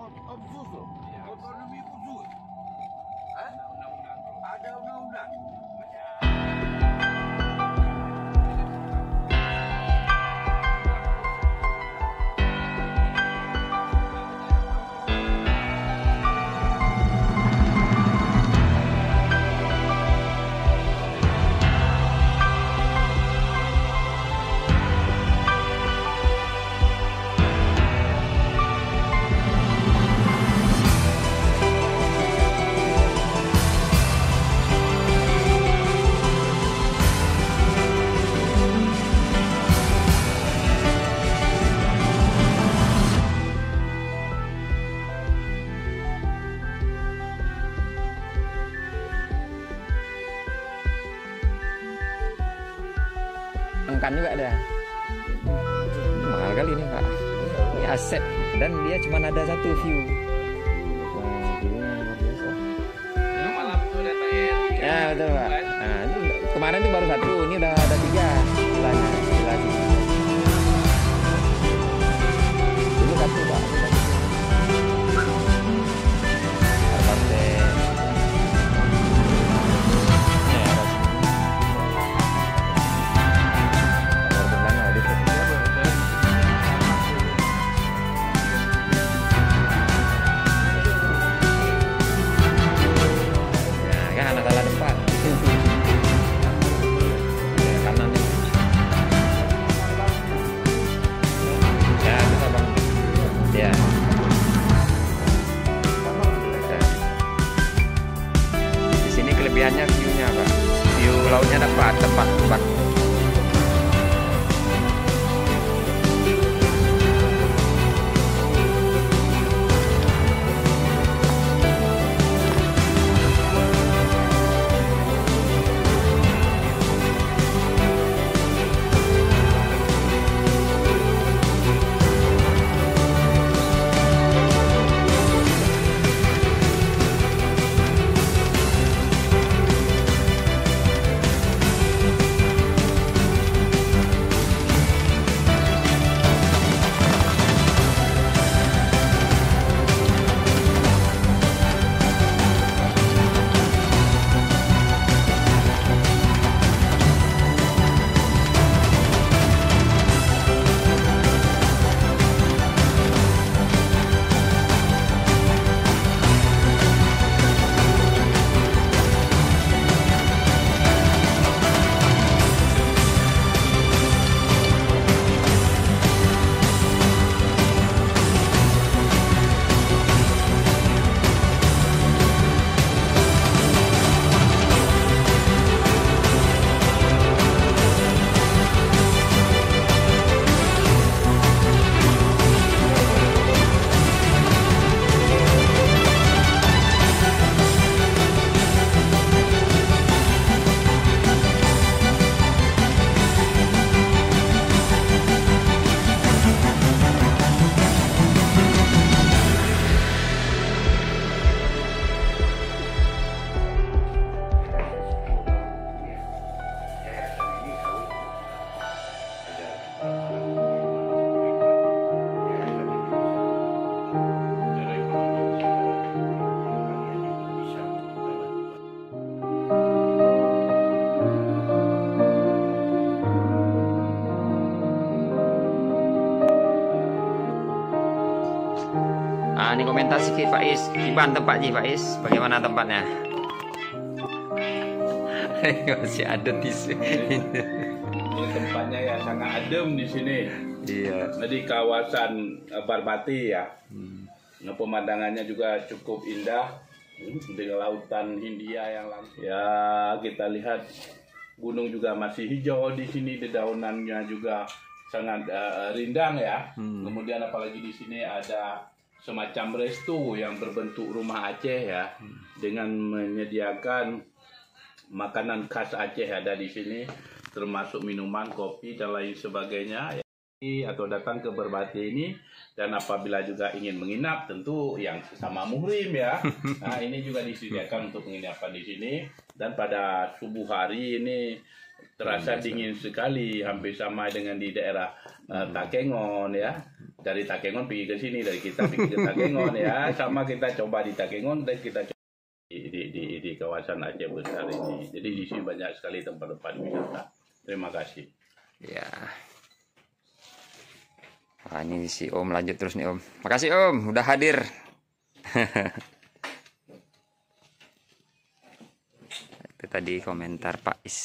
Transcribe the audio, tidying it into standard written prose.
Otsus loh, otonomi khusus. Ada undang-undang. Angkan juga ada. Mahal kali ini Pak. Ini aset dan dia cuma ada satu view. Wah, view-nya luar biasa. Malam tuh datangnya. Ya betul Pak. Nah, itu kemarin tuh baru satu, ini udah ada 3 istilahnya. Dulu satu Pak. Kelebihannya view-nya Pak, view lautnya dapat tempat. Ini komentar sedikit Pak Is, gimana tempatnya Pak Is? Bagaimana tempatnya? Masih ada di sini. Ini tempatnya ya sangat adem di sini. Iya. Di kawasan Barbati ya. Nah, pemandangannya juga cukup indah dengan lautan Hindia yang langsung. Ya kita lihat gunung juga masih hijau di sini, dedaunannya juga sangat rindang ya. Kemudian apalagi di sini ada semacam resto yang berbentuk rumah Aceh ya, dengan menyediakan makanan khas Aceh ada di sini, termasuk minuman, kopi dan lain sebagainya ya. Atau datang ke Barbati ini, dan apabila juga ingin menginap tentu yang sesama muhrim ya. Nah, ini juga disediakan untuk penginapan di sini, dan pada subuh hari ini terasa dingin sekali, hampir sama dengan di daerah Takengon ya. dari Takengon pergi ke sini, dari kita pergi ke Takengon ya. Sama kita coba di Takengon dan kita coba di kawasan Aceh Besar ini. Jadi di sini banyak sekali tempat-tempat wisata. Terima kasih. Ya. Wah, ini si Om lanjut terus nih Om. Makasih Om, udah hadir. Itu tadi komentar Pak Is.